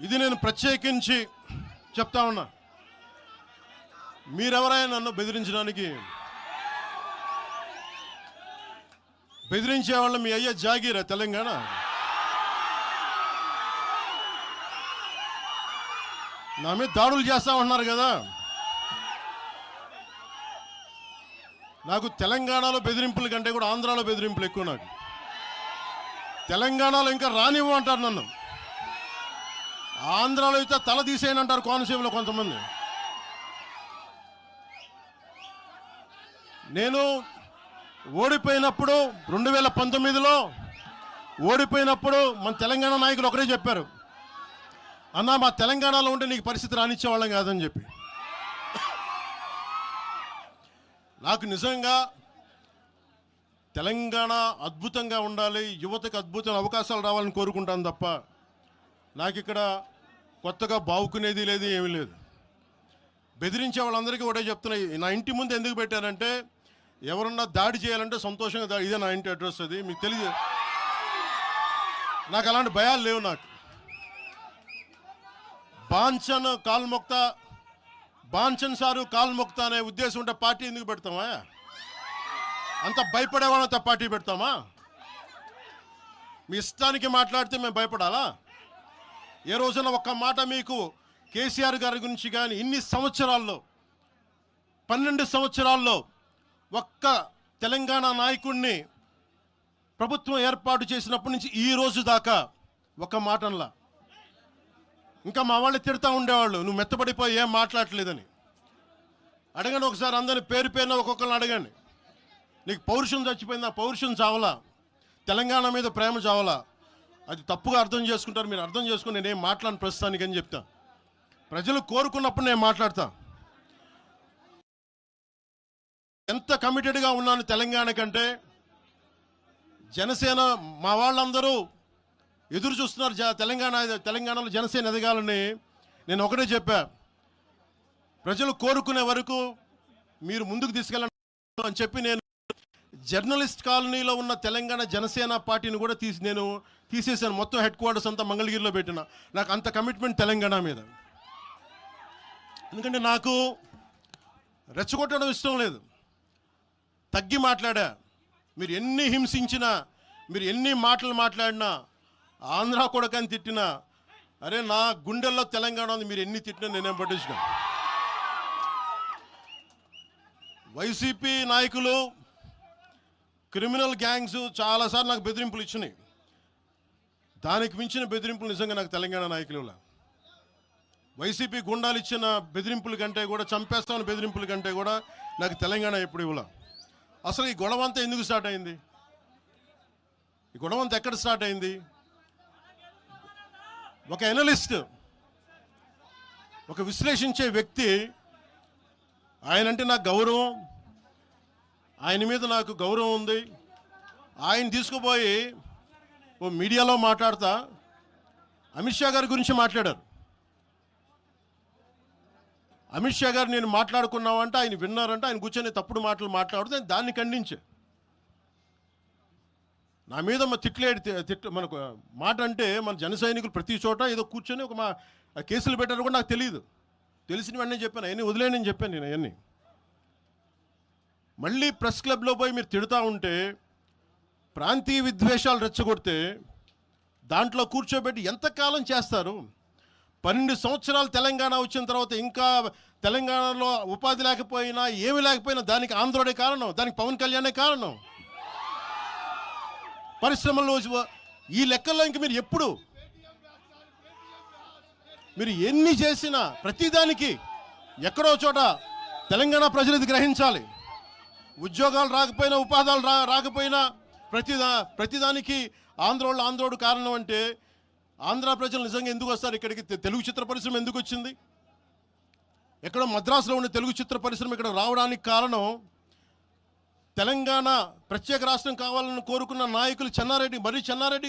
ఇది నేను ప్రత్యేకించి చెప్తా ఉన్నా. మీరెవరైనా నన్ను బెదిరించడానికి, బెదిరించే వాళ్ళు మీ అయ్యే జాగీరా తెలంగాణ? నా మీద దాడులు చేస్తా ఉన్నారు కదా. నాకు తెలంగాణలో బెదిరింపుల కంటే కూడా ఆంధ్రాలో బెదిరింపులు ఎక్కువ. నాకు తెలంగాణలో ఇంకా రానివ్వు అంటారు నన్ను, ఆంధ్రాలో అయితే తల తీసేయని అంటారు కోనసీమలో కొంతమంది. నేను ఓడిపోయినప్పుడు 2019లో ఓడిపోయినప్పుడు మన తెలంగాణ నాయకులు ఒకరే చెప్పారు, అన్నా మా తెలంగాణలో ఉంటే నీకు పరిస్థితి రానిచ్చేవాళ్ళం కాదని చెప్పి. నాకు నిజంగా తెలంగాణ అద్భుతంగా ఉండాలి, యువతకు అద్భుతమైన అవకాశాలు రావాలని కోరుకుంటాను తప్ప నాకు ఇక్కడ కొత్తగా బావుకునేది లేదు, ఏమీ లేదు. బెదిరించే వాళ్ళందరికీ ఒకటే చెప్తున్నాయి. నా ఇంటి ముందు ఎందుకు పెట్టారంటే ఎవరన్నా దాడి చేయాలంటే సంతోషంగా ఇదే నా ఇంటి అడ్రస్, అది మీకు తెలియదు. నాకు అలాంటి భయాలు లేవు. నాకు బాంచన్ సారు కాల్మొక్త అనే ఉద్దేశం ఉంటే పార్టీ ఎందుకు పెడతామా? అంత భయపడేవాళ్ళంతా పార్టీ పెడతామా? మీ ఇష్టానికి మాట్లాడితే మేము భయపడాలా? ఏ రోజున ఒక్క మాట మీకు కేసీఆర్ గారి గురించి కానీ ఇన్ని సంవత్సరాల్లో 12 సంవత్సరాల్లో ఒక్క తెలంగాణ నాయకుడిని ప్రభుత్వం ఏర్పాటు చేసినప్పటి నుంచి ఈ రోజు దాకా ఒక మాటంలా. ఇంకా మా వాళ్ళు తిడతా ఉండేవాళ్ళు, నువ్వు మెత్తబడిపోయి ఏం మాట్లాడలేదని. అడగండి ఒకసారి అందరిని పేరు పేరున ఒక్కొక్కరిని అడగండి. నీకు పౌరుషం చచ్చిపోయిందా? పౌరుషం చావలా, తెలంగాణ మీద ప్రేమ చావలా? అది తప్పుగా అర్థం చేసుకుంటారు. మీరు అర్థం చేసుకుని నేనేం మాట్లాడను ప్రస్తుతానికి అని చెప్తా. ప్రజలు కోరుకున్నప్పుడు నేను మాట్లాడతా. ఎంత కమిటెడ్గా ఉన్నాను తెలంగాణ కంటే, జనసేన మా వాళ్ళందరూ ఎదురు చూస్తున్నారు తెలంగాణలో జనసేన ఎదగాలని. నేను ఒకటే చెప్పా, ప్రజలు కోరుకునే వరకు మీరు ముందుకు తీసుకెళ్ళండి అని చెప్పి నేను జర్నలిస్ట్ కాలనీలో ఉన్న తెలంగాణ జనసేన పార్టీని కూడా నేను తీసేసాను. మొత్తం హెడ్ క్వార్టర్స్ అంతా మంగళగిరిలో పెట్టిన. నాకు అంత కమిట్మెంట్ తెలంగాణ మీద. ఎందుకంటే నాకు రెచ్చగొట్టడం ఇష్టం లేదు, తగ్గి మాట్లాడా. మీరు ఎన్ని హింసించినా, మీరు ఎన్ని మాటలు మాట్లాడినా, ఆంధ్ర కొడకని తిట్టినా, అరే నా గుండెల్లో తెలంగాణ ఉంది, మీరు ఎన్ని తిట్టినా నేనేం పట్టించుకోను. వైసీపీ నాయకులు, క్రిమినల్ గ్యాంగ్స్ చాలాసార్లు నాకు బెదిరింపులు ఇచ్చినాయి. దానికి మించిన బెదిరింపులు నిజంగా నాకు తెలంగాణ నాయకులు. వైసీపీ గుండాలు ఇచ్చిన బెదిరింపుల కంటే కూడా, చంపేస్తామని బెదిరింపుల కంటే కూడా నాకు తెలంగాణ ఎప్పుడు ఇవ్వాల. అసలు ఈ గొడవ అంతా ఎందుకు స్టార్ట్ అయింది? ఈ గొడవ అంతా ఎక్కడ స్టార్ట్ అయింది? ఒక ఎనలిస్ట్, ఒక విశ్లేషించే వ్యక్తి, ఆయనంటే నాకు గౌరవం, ఆయన మీద నాకు గౌరవం ఉంది. ఆయన తీసుకుపోయి ఓ మీడియాలో మాట్లాడతా అమిత్ షా గారి గురించి మాట్లాడారు. అమిత్ షా గారు నేను మాట్లాడుకున్నామంటే ఆయన విన్నారంటే ఆయన కూర్చొని తప్పుడు మాటలు మాట్లాడితే దాన్ని ఖండించే. నా మీద మనకు మాట అంటే మన జన సైనికులు ప్రతి చోట ఏదో కూర్చొని కేసులు పెట్టారు కూడా నాకు తెలియదు. తెలిసిన వెంటనే చెప్పాను, అవన్నీ వదిలేనని చెప్పాను నేను. అవన్నీ మళ్ళీ ప్రెస్ క్లబ్లో పోయి మీరు తిడుతూ ఉంటే, ప్రాంతీయ విద్వేషాలు రెచ్చగొడితే దాంట్లో కూర్చోబెట్టి ఎంతకాలం చేస్తారు? 12 సంవత్సరాలు తెలంగాణ వచ్చిన తర్వాత ఇంకా తెలంగాణలో ఉపాధి లేకపోయినా, ఏమి లేకపోయినా దానికి ఆంధ్రుడే కారణం, దానికి పవన్ కళ్యాణే కారణం. పరిశ్రమల్లో ఈ లెక్కల్లో ఇంక మీరు ఎప్పుడు మీరు ఎన్ని చేసినా ప్రతిదానికి ఎక్కడో చోట తెలంగాణ ప్రజలు ఇది గ్రహించాలి. ఉద్యోగాలు రాకపోయినా, ఉపాధాలు రాకపోయినా ప్రతిదానికి ఆంధ్రోడు కారణం అంటే, ఆంధ్ర ప్రజలు నిజంగా ఎందుకు వస్తారు ఇక్కడికి? తెలుగు చిత్ర పరిశ్రమ ఎందుకు వచ్చింది? ఎక్కడో మద్రాసులో ఉండే తెలుగు చిత్ర పరిశ్రమ ఇక్కడ రావడానికి కారణం తెలంగాణ ప్రత్యేక రాష్ట్రం కావాలని కోరుకున్న నాయకులు చెన్నారెడ్డి